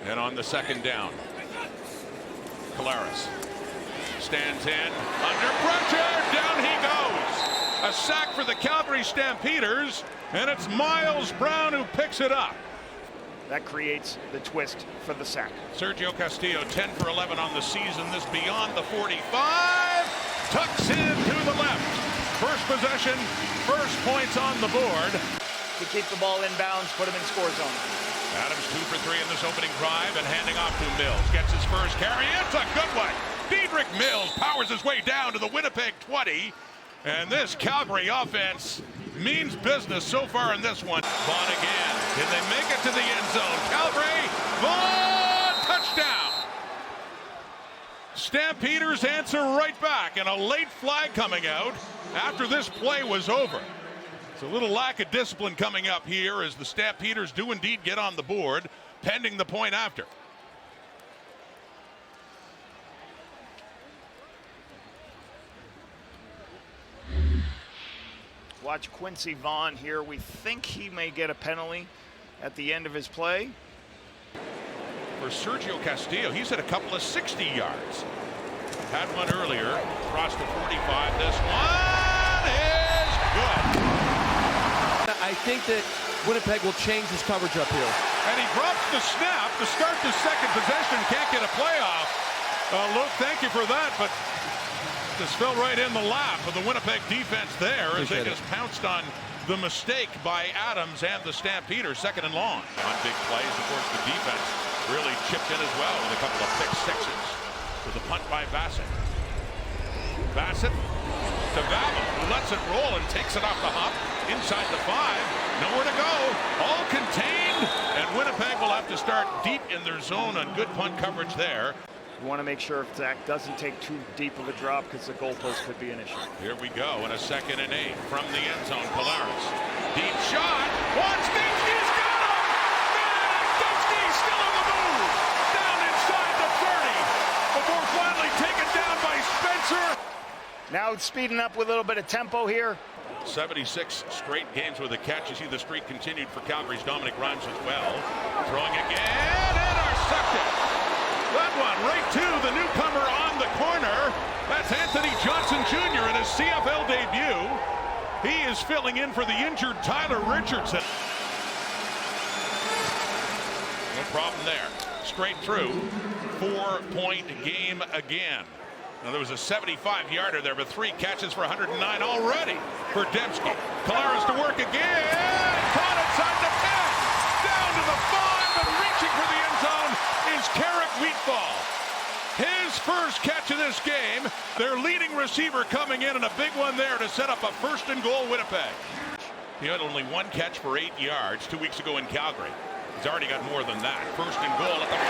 And on the second down, Collaros stands in, under pressure, down he goes. A sack for the Calgary Stampeders, and it's Miles Brown who picks it up. That creates the twist for the sack. Sergio Castillo, 10 for 11 on the season. This beyond the 45. Tucks in to the left. First possession, first points on the board. To keep the ball in bounds, put him in score zone. Adams 2 for 3 in this opening drive and handing off to Mills. Gets his first carry. It's a good one. Dedrick Mills powers his way down to the Winnipeg 20. And this Calgary offense means business so far in this one. Vaughn again. Can they make it to the end zone? Calgary, Vaughn, touchdown. Stampeders answer right back, and a late flag coming out after this play was over. It's a little lack of discipline coming up here as the Stampeders do indeed get on the board, pending the point after. Watch Quincy Vaughn here. We think he may get a penalty at the end of his play. For Sergio Castillo, he's at a couple of 60 yards. Had one earlier, crossed the 45. This one is good. I think that Winnipeg will change his coverage up here. And he drops the snap to start the second possession. Can't get a playoff. Luke, thank you for that, but this fell right in the lap of the Winnipeg defense there as they just pounced on the mistake by Adams and the Stampeders, second and long. On big plays, of course, the defense really chipped in as well with a couple of pick sixes with a punt by Bassett. Bassett to Vava, who lets it roll and takes it off the hop inside the 5. Nowhere to go, all contained, and Winnipeg will have to start deep in their zone on good punt coverage there. You want to make sure if Zach doesn't take too deep of a drop because the goalpost could be an issue. Here we go in a 2nd and 8 from the end zone. Collaros, deep shot. Wants Dembski's got him. And Dembski still on the move. Down inside the 30 before finally taken down by Spencer. Now it's speeding up with a little bit of tempo here. 76 straight games with a catch. You see the streak continued for Calgary's Dominic Rhymes as well. Throwing again, intercepted. That one right to the newcomer on the corner. That's Anthony Johnson Jr. in his CFL debut. He is filling in for the injured Tyler Richardson. No problem there. Straight through. 4-point game again. Now, there was a 75-yarder there, but 3 catches for 109 already for Dembski. Collaros to work again. Caught inside the 10. Down to the 5 and reaching for the end zone is Carrick Wheatfall. His first catch of this game. Their leading receiver coming in and a big one there to set up a 1st and goal Winnipeg. He had only 1 catch for 8 yards 2 weeks ago in Calgary. He's already got more than that. 1st and goal at the 4.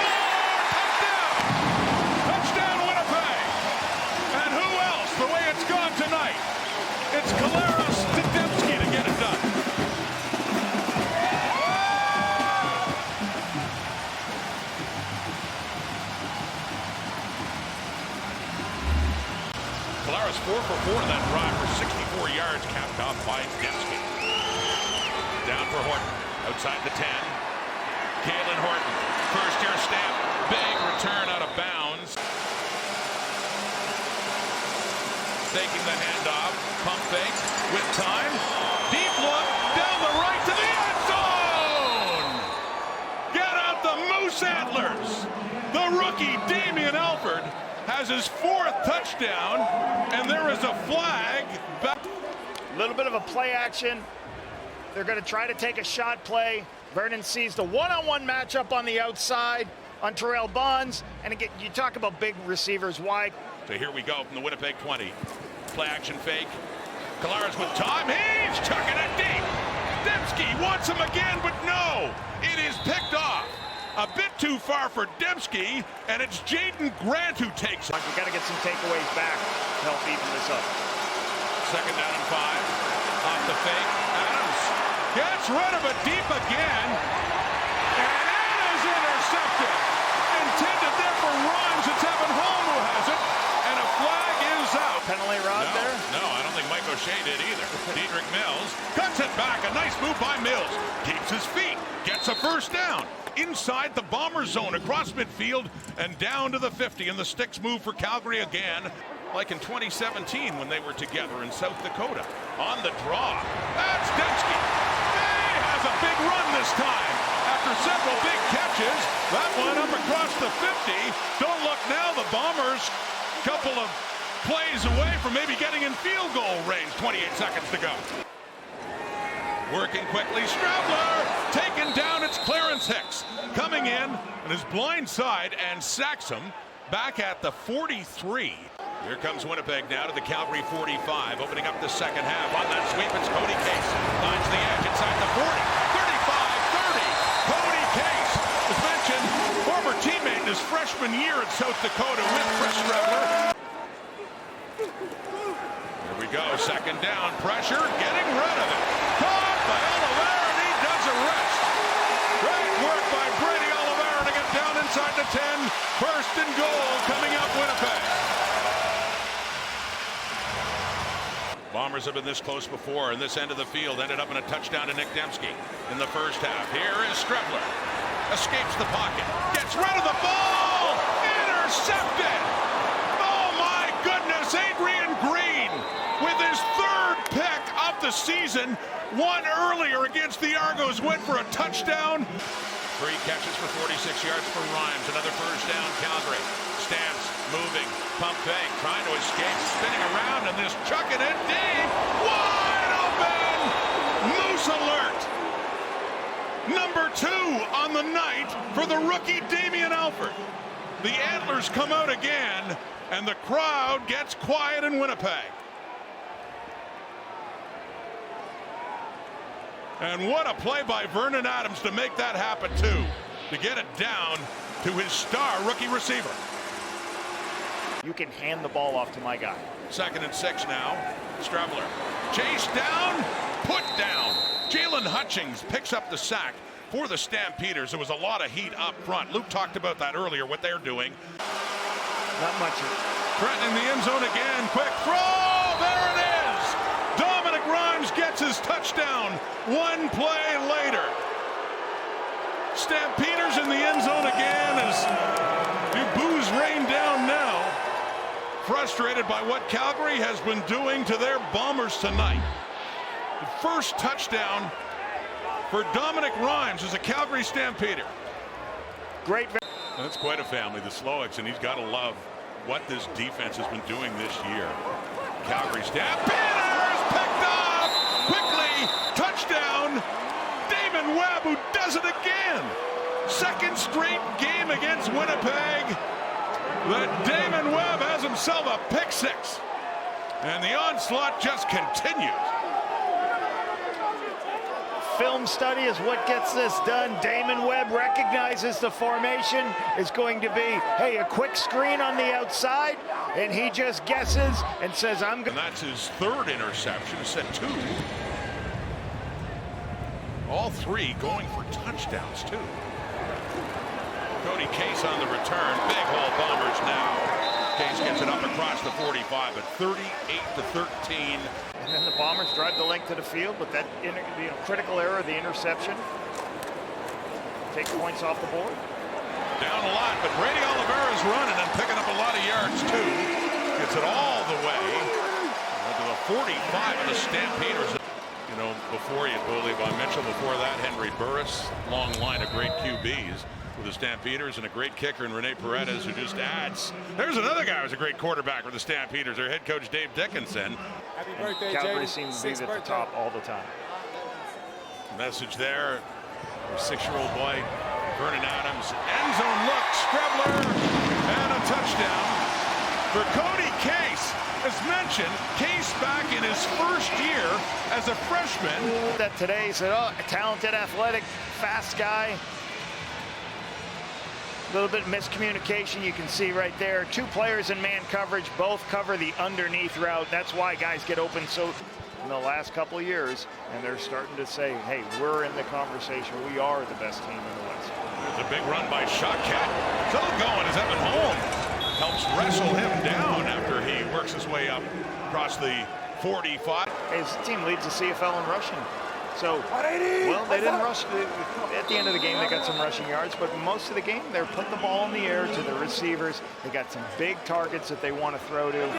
Touchdown! Touchdown Winnipeg! And who else the way it's gone tonight? It's Collaros to Dembski to get it done. Collaros 4 for 4 in that drive for 64 yards, capped off by Dembski. Down for Horton, outside the 10. Kalen Horton, first-year stamp, big return out of bounds. Taking the handoff, pump fake, with time. Deep look, down the right to the end zone! Get out the Moose Antlers! The rookie, Damian Alford, has his 4th touchdown, and there is a flag. A little bit of a play action. They're going to try to take a shot play. Vernon sees the one-on-one matchup on the outside on Terrell Bonds. And again, you talk about big receivers wide. So here we go from the Winnipeg 20. Play action fake. Collaros with time. He's chucking it deep. Dembski wants him again, but no. It is picked off. A bit too far for Dembski, and it's Jaden Grant who takes it. We've got to get some takeaways back to help even this up. 2nd down and 5. Off the fake. Adams gets rid of it deep again. And it is intercepted. Intended there for Rhymes. It's Evan Holm who has it. And a flag is out. Penalty rod there? No, I don't think Mike O'Shea did either. Dedrick Mills cuts it back. A nice move by Mills. Keeps his feet. Gets a 1st down. inside the Bomber zone, across midfield, and down to the 50. And the sticks move for Calgary again, like in 2017 when they were together in South Dakota. On the draw, that's Dembski. He has a big run this time. After several big catches, that one up across the 50. Don't look now, the Bombers, couple of plays away from maybe getting in field goal range. 28 seconds to go. Working quickly, Stravler taken down. It's Clarence Hicks coming in on his blind side and sacks him back at the 43. Here comes Winnipeg now to the Calgary 45, opening up the second half. On that sweep, it's Cody Case. Finds the edge inside the 40, 35, 30. Cody Case, as mentioned, former teammate in his freshman year at South Dakota with Chris Stravler. Here we go, second down, pressure, getting rid of it. Caught by Oliveira, and he does a rest. Great work by Brady Oliveira to get down inside the 10. First and goal coming up Winnipeg. Bombers have been this close before, and this end of the field ended up in a touchdown to Nick Dembski in the first half. Here is Stravler. Escapes the pocket, gets rid of the ball, intercepted. Oh my goodness, Adrian Green with his third pick of the season. One earlier against the Argos, went for a touchdown. 3 catches for 46 yards for Rhymes. Another first down, Calgary. Stamps, moving, pump fake, trying to escape, spinning around, and this chucking it deep. Wide open! Moose alert! Number 2 on the night for the rookie Damian Alford. The Antlers come out again, and the crowd gets quiet in Winnipeg. And what a play by Vernon Adams to make that happen too, to get it down to his star rookie receiver. You can hand the ball off to my guy. 2nd and 6 now. Stravler, chase down, put down. Jalen Hutchings picks up the sack for the Stampeders. There was a lot of heat up front. Luke talked about that earlier, what they're doing. Not much. Threatening the end zone again. Quick throw. There it is. Dominic Rhymes gets his touchdown. One play later. Stampeders in the end zone again as the boos rain down now. Frustrated by what Calgary has been doing to their Bombers tonight. The first touchdown for Dominic Rhymes as a Calgary Stampeder. Great. That's quite a family, the Slowicks, and he's got to love what this defense has been doing this year. Calgary Stampeders picked up quickly. Touchdown. Damon Webb, who does it again. Second straight game against Winnipeg that Damon Webb has himself a pick 6. And the onslaught just continues. Film study is what gets this done. Damon Webb recognizes the formation is going to be, hey, a quick screen on the outside, and he just guesses and says, I'm going. And that's his 3rd interception. He said 2. All 3 going for touchdowns, too. Cody Case on the return. Big hole Bombers now. Case gets it up across the 45 at 38-13. And then the Bombers drive the length of the field, but that critical error, the interception, take points off the board. Down a lot, but Brady Oliveira is running and picking up a lot of yards too. Gets it all the way to the 45 of the Stampeders. You know, before you believe I mentioned before that, Henry Burris, long line of great QBs with the Stampeders, and a great kicker in Rene Paredes, who just adds. There's another guy who's a great quarterback with the Stampeders, their head coach Dave Dickinson. Happy birthday, Calgary Jaden. seems to be at the top all the time. Message there. 6-year-old boy, Vernon Adams. End zone look, Stravler, and a touchdown for Cody Case. As mentioned, Case back in his first year as a freshman. That today said, oh, a talented, athletic, fast guy. A little bit of miscommunication you can see right there. 2 players in man coverage, both cover the underneath route. That's why guys get open so in the last couple of years, and they're starting to say, hey, we're in the conversation. We are the best team in the West. There's a big run by Shotcat. Still going as Evan Holm helps wrestle him down after he works his way up across the 45. His team leads the CFL in rushing. So, well, they didn't rush. At the end of the game, they got some rushing yards, but most of the game, they're putting the ball in the air to the receivers. They got some big targets that they want to throw to.